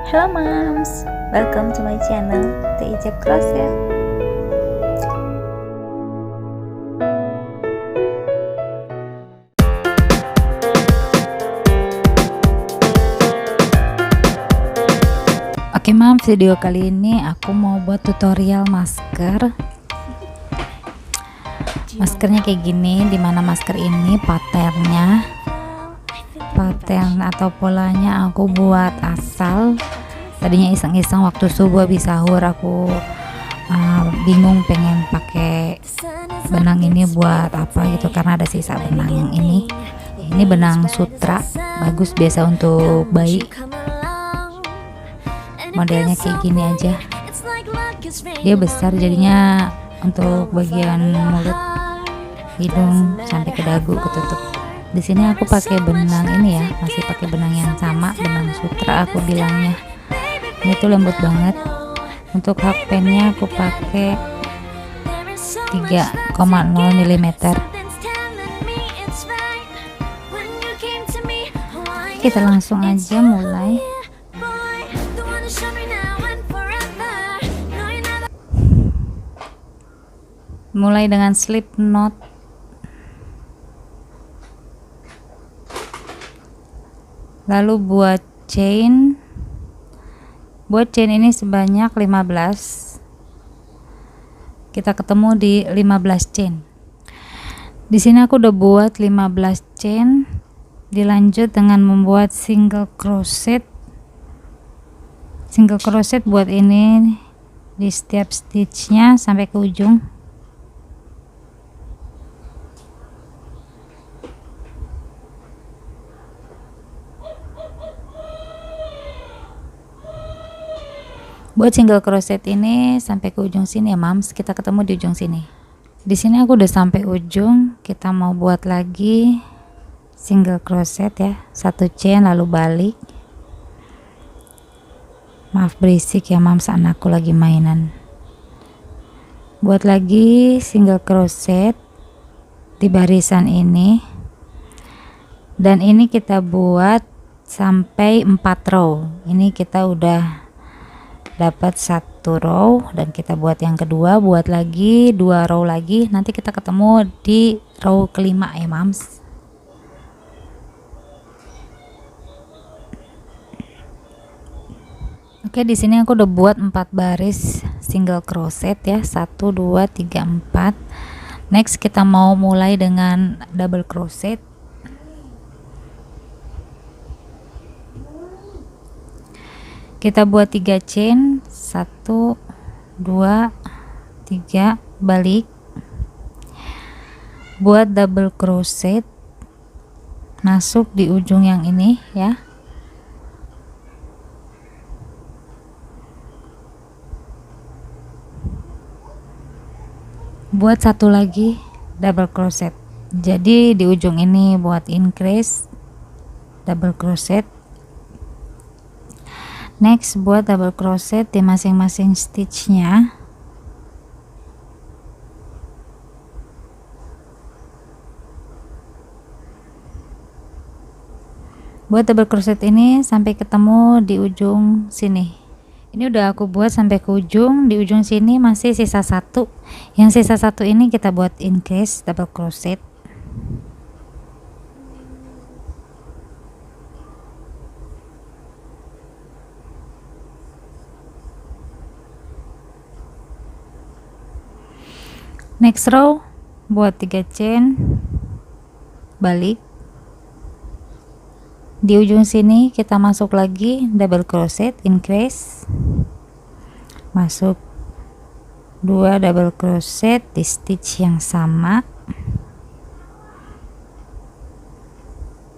Hello moms, welcome to my channel, The Ijab Crochet. Oke mam, video kali ini aku mau buat tutorial masker. Maskernya kayak gini, dimana masker ini pattern atau polanya aku buat asal. Tadinya iseng-iseng waktu subuh habis sahur aku bingung pengen pakai benang ini buat apa gitu, karena ada sisa benang yang ini benang sutra, bagus biasa untuk bayi. Modelnya kayak gini aja, dia besar jadinya untuk bagian mulut, hidung sampai ke dagu ketutup. Di sini aku pakai benang ini ya, masih pakai benang yang sama, benang sutra aku bilangnya. Ini tuh lembut banget. Untuk hakpennya aku pakai 3,0 mm. Kita langsung aja mulai. Mulai dengan slip knot. Lalu buat chain. Buat chain ini sebanyak 15. Kita ketemu di 15 chain. Di sini aku udah buat 15 chain. Dilanjut dengan membuat single crochet. Single crochet buat ini di setiap stitchnya sampai ke ujung. Buat single crochet ini sampai ke ujung sini ya mams, kita ketemu di ujung sini. Di sini aku udah sampai ujung, kita mau buat lagi single crochet ya, 1 chain lalu balik. Maaf berisik ya mams, anakku lagi mainan. Buat lagi single crochet di barisan ini, dan ini kita buat sampai 4 row. Ini kita udah dapat 1 row dan kita buat yang kedua, buat lagi 2 row lagi, nanti kita ketemu di row kelima ya mams. Oke, di sini aku udah buat 4 baris single crochet ya, 1 2 3 4. Next kita mau mulai dengan double crochet. Kita buat 3 chain, 1 2 3, balik. Buat double crochet, masuk di ujung yang ini ya. Buat 1 lagi double crochet. Jadi di ujung ini buat increase double crochet. Next buat double crochet di masing-masing stitchnya. Buat double crochet ini sampai ketemu di ujung sini. Ini udah aku buat sampai ke ujung. Di ujung sini masih sisa 1. Yang sisa 1 ini kita buat increase double crochet. Next row buat 3 chain, balik. Di ujung sini kita masuk lagi double crochet, increase, masuk 2 double crochet di stitch yang sama.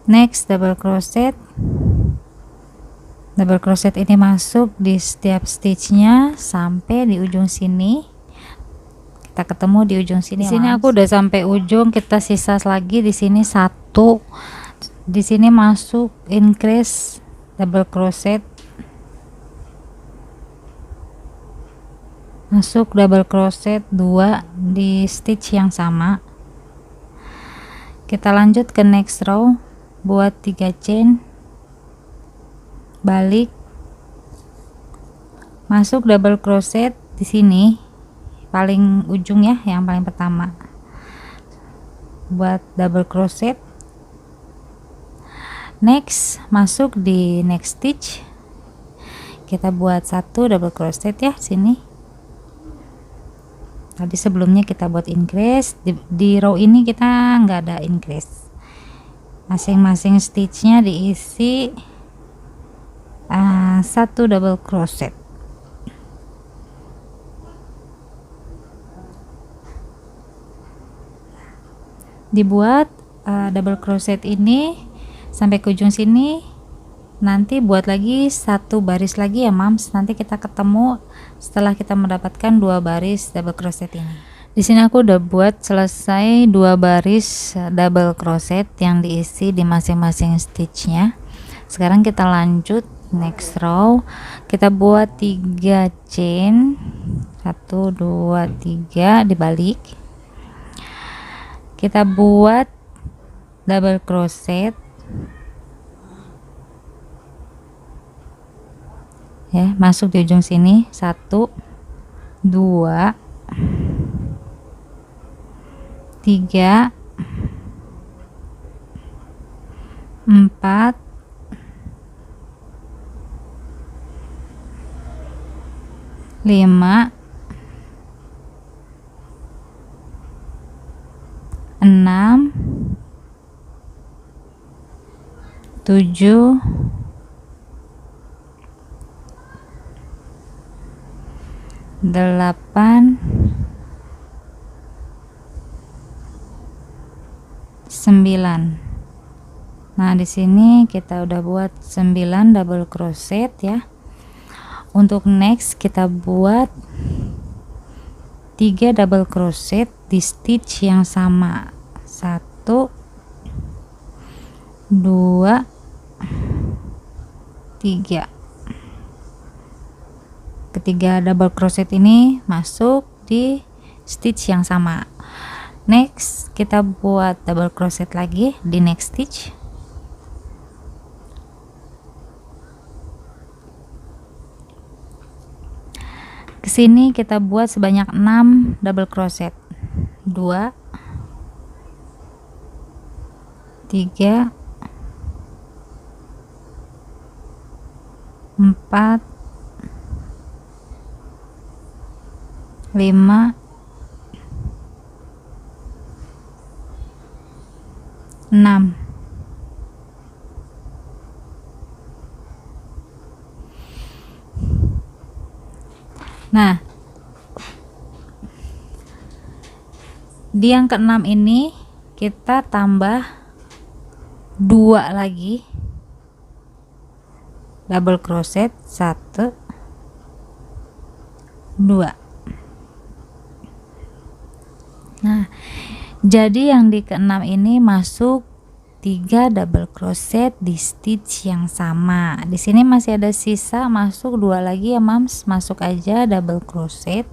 Next double crochet. Double crochet ini masuk di setiap stitchnya sampai di ujung sini. Kita ketemu di ujung sini. Di sini aku udah sampai ujung, kita sisa lagi di sini 1. Di sini masuk increase double crochet. Masuk double crochet 2 di stitch yang sama. Kita lanjut ke next row, buat 3 chain, balik. masuk double crochet di sini paling ujung ya, yang paling pertama, buat double crochet. Next, masuk di next stitch, kita buat 1 double crochet ya sini. Tadi sebelumnya kita buat increase, di row ini kita nggak ada increase. Masing-masing stitchnya diisi 1 double crochet. Dibuat double crochet ini sampai ke ujung sini. Nanti buat lagi 1 baris lagi ya mams. Nanti kita ketemu setelah kita mendapatkan 2 baris double crochet ini. Di sini aku udah buat selesai 2 baris double crochet yang diisi di masing-masing stitchnya. Sekarang kita lanjut next row. Kita buat 3 chain, 1 2 3, dibalik. Kita buat double crochet ya, masuk di ujung sini, 1 2 3 4 5 6 7 8 9. Nah, di sini kita udah buat 9 double crochet ya. Untuk next kita buat 3 double crochet di stitch yang sama, 1 2 3. Ketiga double crochet ini masuk di stitch yang sama. Next kita buat double crochet lagi di next stitch. Kesini kita buat sebanyak 6 double crochet, 2 3 4 5 6. Nah, di yang keenam ini kita tambah 2 lagi double crochet, 1 2. Nah, jadi yang di keenam ini masuk 3 double crochet di stitch yang sama. Di sini masih ada sisa, masuk 2 lagi ya mams, masuk aja double crochet.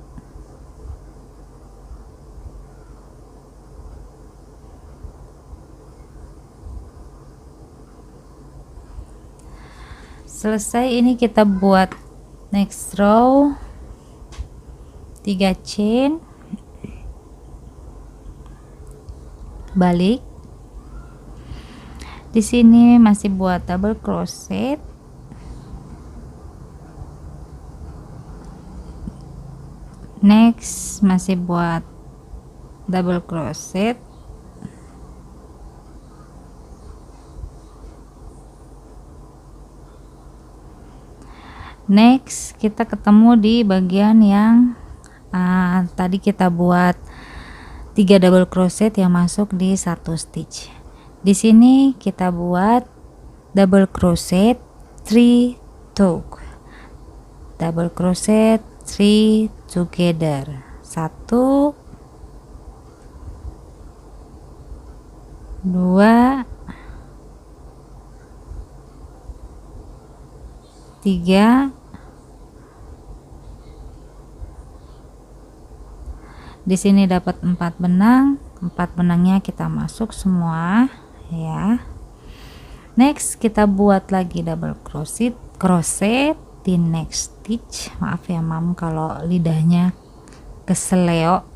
Selesai, ini kita buat next row 3 chain, balik. Di sini masih buat double crochet. Next masih buat double crochet. Next kita ketemu di bagian yang tadi kita buat 3 double crochet yang masuk di 1 stitch. Di sini kita buat double crochet 3 tuck, double crochet 3 together, 1 2 3. Di sini dapat 4 benang, 4 benangnya kita masuk semua ya. Next kita buat lagi double crochet di next stitch. Maaf ya mam kalau lidahnya keseleo.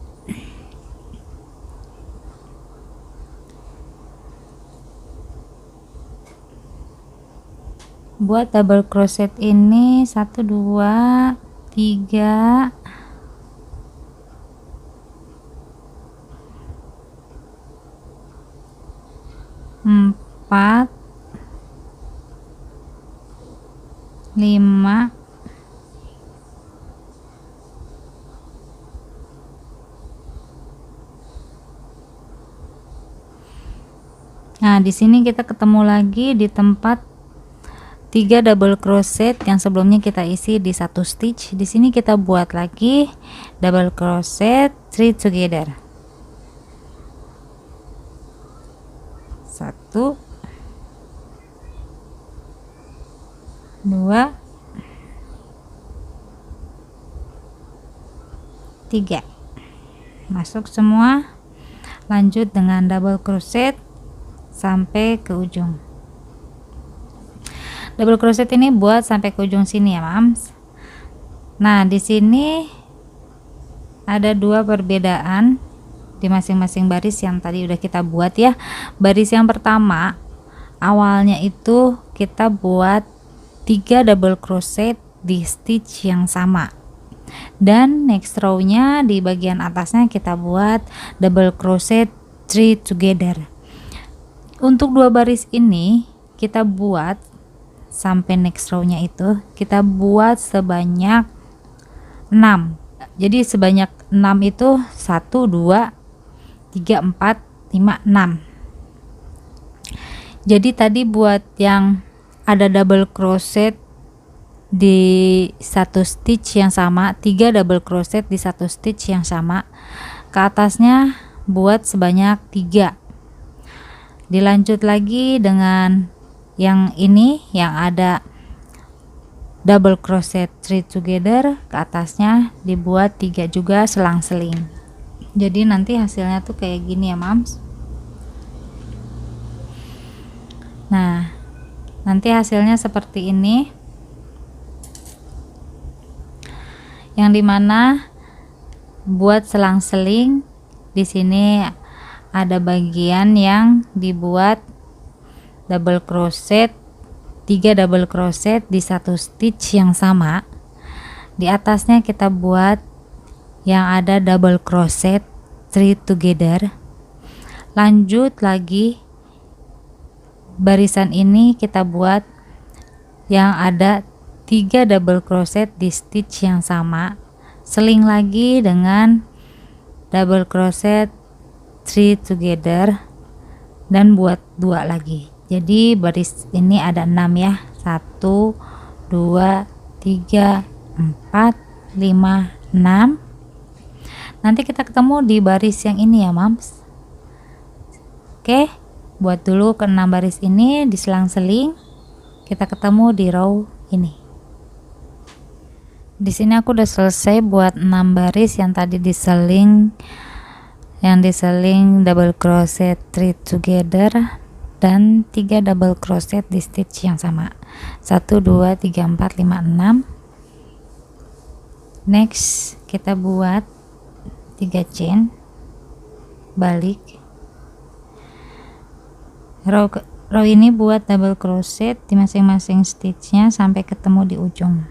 Buat double crochet ini 1 2 3 4 5 Nah, di sini kita ketemu lagi di tempat 3 double crochet yang sebelumnya kita isi di 1 stitch. Di sini kita buat lagi double crochet 3 together. 1 2 3. Masuk semua. Lanjut dengan double crochet sampai ke ujung. Double crochet ini buat sampai ke ujung sini ya mams. Nah, di sini ada 2 perbedaan di masing-masing baris yang tadi udah kita buat ya. Baris yang pertama awalnya itu kita buat 3 double crochet di stitch yang sama, dan next row nya di bagian atasnya kita buat double crochet 3 together. Untuk 2 baris ini kita buat sampai next row nya itu kita buat sebanyak 6. Jadi sebanyak 6 itu 1 2 3 4 5 6. Jadi tadi buat yang ada double crochet di 1 stitch yang sama, 3 double crochet di 1 stitch yang sama, ke atasnya buat sebanyak 3. Dilanjut lagi dengan yang ini yang ada double crochet 3 together, ke atasnya dibuat 3 juga selang-seling. Jadi nanti hasilnya tuh kayak gini ya mams. Nah, nanti hasilnya seperti ini, yang dimana buat selang-seling. Di sini ada bagian yang dibuat double crochet 3 double crochet di 1 stitch yang sama. Di atasnya kita buat yang ada double crochet 3 together. Lanjut lagi barisan ini kita buat yang ada 3 double crochet di stitch yang sama, seling lagi dengan double crochet 3 together, dan buat 2 lagi. Jadi baris ini ada 6 ya, 1 2 3 4 5 6. Nanti kita ketemu di baris yang ini ya mams. Oke, buat dulu ke 6 baris ini diselang-seling, kita ketemu di row ini. Di sini aku udah selesai buat 6 baris yang tadi diseling, yang diseling double crochet 3 together dan 3 double crochet di stitch yang sama, 1 2 3 4 5 6. Next kita buat 3 chain, balik row ini buat double crochet di masing-masing stitchnya sampai ketemu di ujung.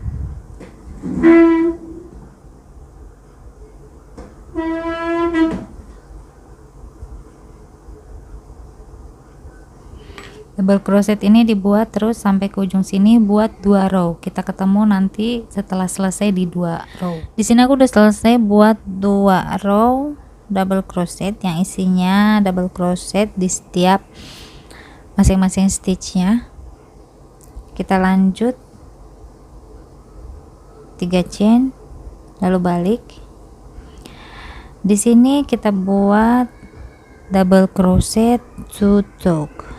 Double crochet ini dibuat terus sampai ke ujung sini, buat 2 row. Kita ketemu nanti setelah selesai di 2 row. Di sini aku udah selesai buat 2 row double crochet yang isinya double crochet di setiap masing-masing stitchnya. Kita lanjut 3 chain lalu balik. Di sini kita buat double crochet 2 toque.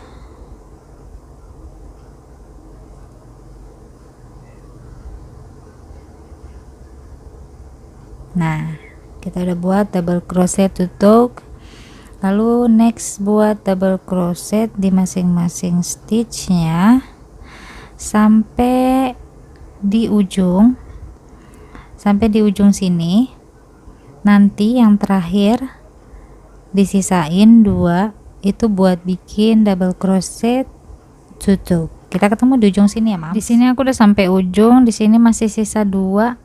Nah, kita udah buat double crochet 2 toque. Lalu next buat double crochet di masing-masing stitchnya sampai di ujung. sampai di ujung sini. Nanti yang terakhir disisain 2 itu buat bikin double crochet tutup. Kita ketemu di ujung sini ya, Mam. Di sini aku udah sampai ujung, di sini masih sisa 2.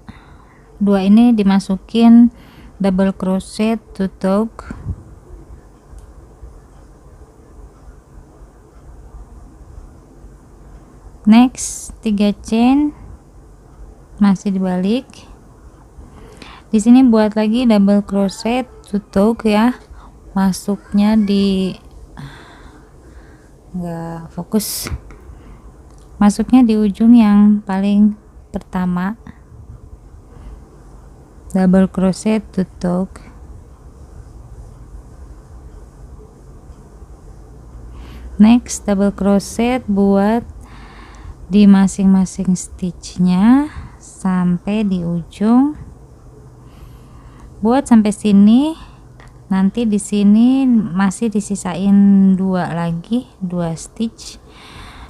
2 ini dimasukin double crochet tutup. Next 3 chain masih dibalik. Di sini buat lagi double crochet tutup ya. Masuknya di nggak fokus, masuknya di ujung yang paling pertama, double crochet tutup. Next double crochet buat di masing-masing stitchnya sampai di ujung, buat sampai sini. Nanti di sini masih disisain 2 lagi, 2 stitch.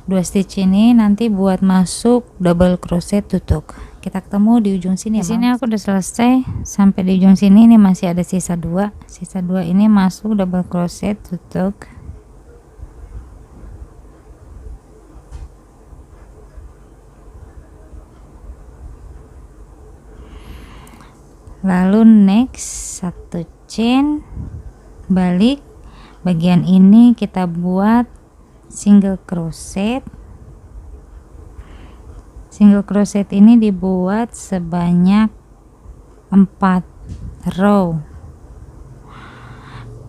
2 stitch ini nanti buat masuk double crochet tutup. Kita ketemu di ujung sini. Di sini aku udah selesai sampai di ujung sini. Ini masih ada sisa 2. Sisa 2 ini masuk double crochet tutup. Lalu next 1 chain balik, bagian ini kita buat single crochet. Single crochet ini dibuat sebanyak 4 row.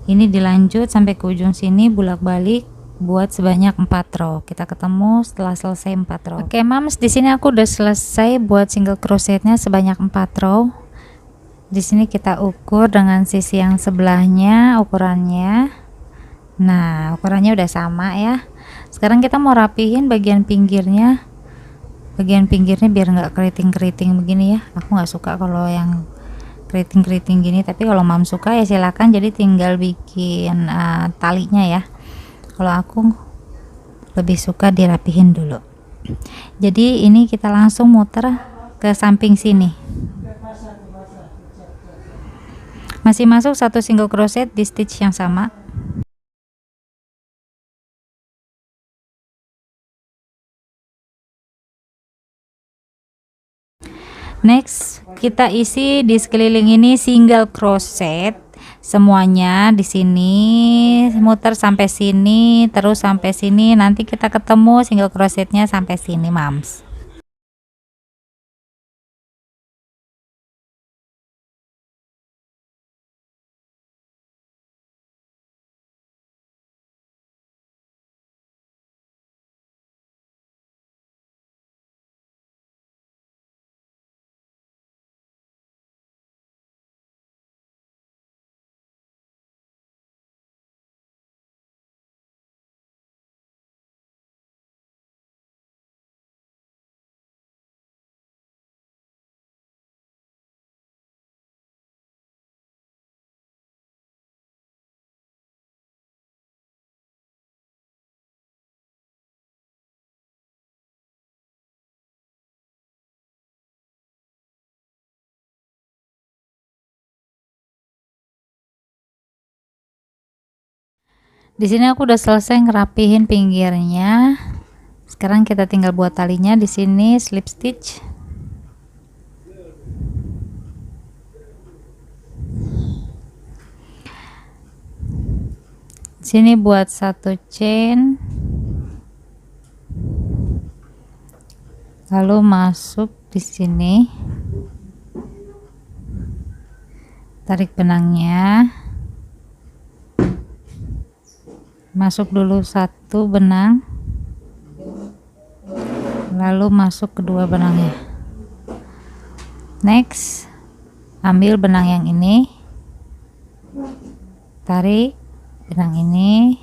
Ini dilanjut sampai ke ujung sini, bolak-balik buat sebanyak 4 row. Kita ketemu setelah selesai 4 row. Oke, Mams, di sini aku udah selesai buat single crochetnya sebanyak 4 row. Di sini kita ukur dengan sisi yang sebelahnya ukurannya. Nah, ukurannya udah sama ya. Sekarang kita mau rapihin bagian pinggirnya. Bagian pinggirnya biar nggak keriting-keriting begini ya. Aku nggak suka kalau yang keriting-keriting gini, tapi kalau Mam suka ya silakan. Jadi tinggal bikin talinya ya. Kalau aku lebih suka dirapihin dulu. Jadi ini kita langsung muter ke samping sini. Masih masuk 1 single crochet di stitch yang sama. Next kita isi di sekeliling ini single crochet semuanya. Di sini muter sampai sini, terus sampai sini. Nanti kita ketemu single crochetnya sampai sini, Mams. Di sini aku udah selesai ngerapihin pinggirnya. Sekarang kita tinggal buat talinya. Di sini slip stitch. Sini buat 1 chain. Lalu masuk di sini. Tarik benangnya. Masuk dulu 1 benang, lalu masuk kedua benangnya. Next, ambil benang yang ini, tarik benang ini,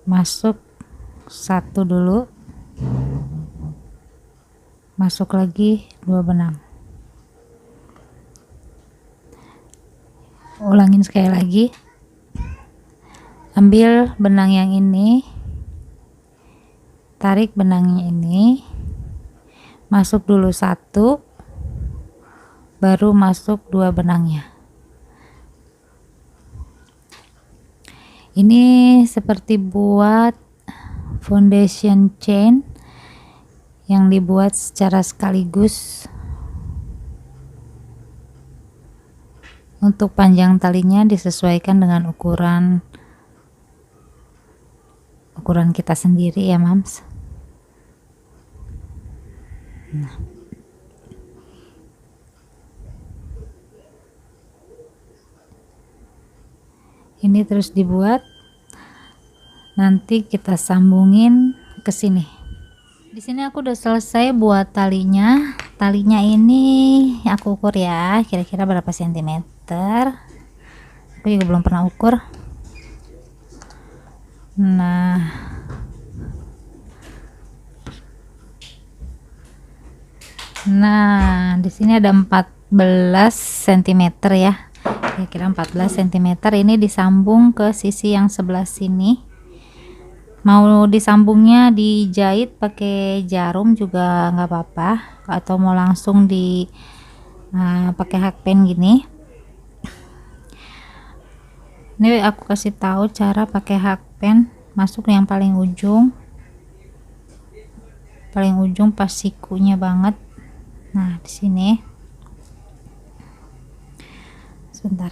masuk 1 dulu, masuk lagi 2 benang. Ulangin sekali lagi, ambil benang yang ini, tarik benangnya ini, masuk dulu satu, baru masuk dua benangnya. Ini seperti buat foundation chain yang dibuat secara sekaligus. Untuk panjang talinya disesuaikan dengan ukuran kita sendiri ya mams. Nah. Ini terus dibuat, nanti kita sambungin ke sini. Di sini aku udah selesai buat talinya. Talinya ini aku ukur ya, kira-kira berapa sentimeter. Aku juga belum pernah ukur. Nah, di sini ada 14 cm ya. Kira-kira 14 cm. Ini disambung ke sisi yang sebelah sini. Mau disambungnya dijahit pakai jarum juga nggak apa-apa, atau mau langsung di pakai hakpen gini. Ini aku kasih tahu cara pakai hakpen. Masuk yang paling ujung pas sikunya banget. Nah, di sini sebentar.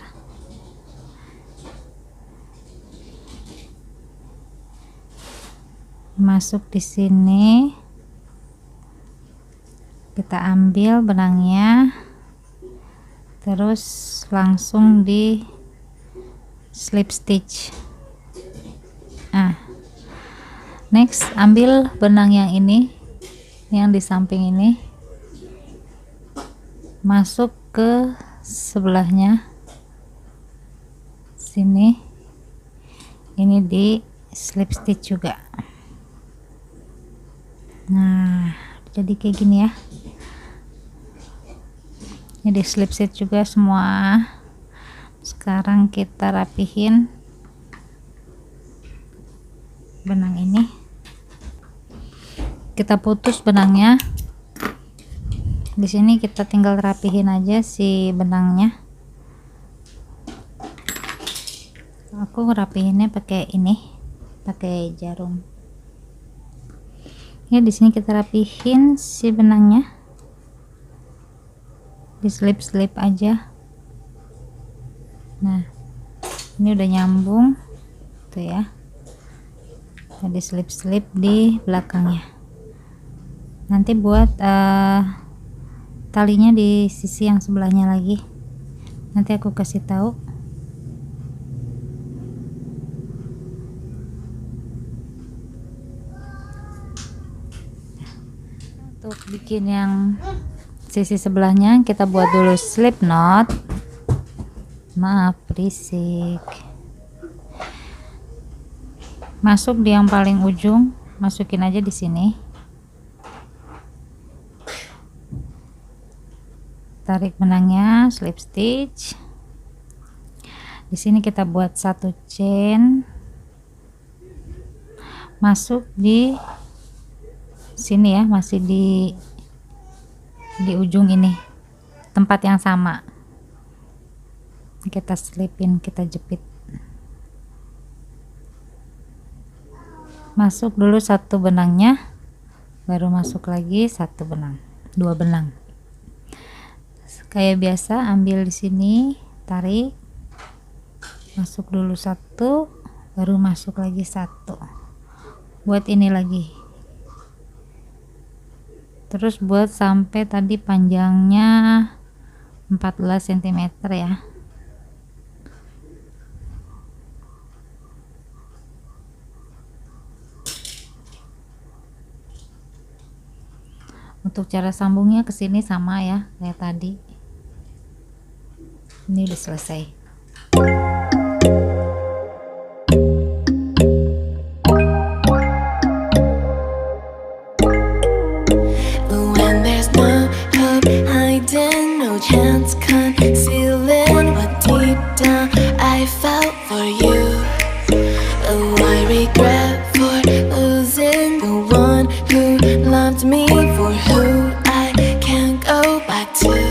Masuk di sini, kita ambil benangnya, terus langsung di slip stitch. Next ambil benang yang ini, yang di samping ini, masuk ke sebelahnya sini, ini di slip stitch juga. Nah, jadi kayak gini ya. Ini di slip stitch juga semua. Sekarang kita rapihin benang ini. Kita putus benangnya. Di sini kita tinggal rapihin aja si benangnya. Aku rapihinnya pakai ini, pakai jarum. Ya, di sini kita rapihin si benangnya, di slip aja. Nah, ini udah nyambung tuh ya. Jadi slip di belakangnya. Nanti buat talinya di sisi yang sebelahnya lagi. Nanti aku kasih tahu. Untuk bikin yang sisi sebelahnya, kita buat dulu slip knot. Maaf berisik. Masuk di yang paling ujung, masukin aja di sini. Tarik benangnya, slip stitch. Di sini kita buat satu chain. Masuk di sini ya, masih di ujung ini, tempat yang sama. Kita selipin, kita jepit. Masuk dulu satu benangnya, baru masuk lagi satu benang, dua benang. Kayak biasa, ambil di sini, tarik, masuk dulu satu, baru masuk lagi satu. Buat ini lagi. Terus buat sampai tadi panjangnya 14 cm ya. Untuk cara sambungnya ke sini sama ya kayak tadi. Ini udah selesai. Chance concealing what deep down I felt for you. Oh, I regret for losing the one who loved me for who I too.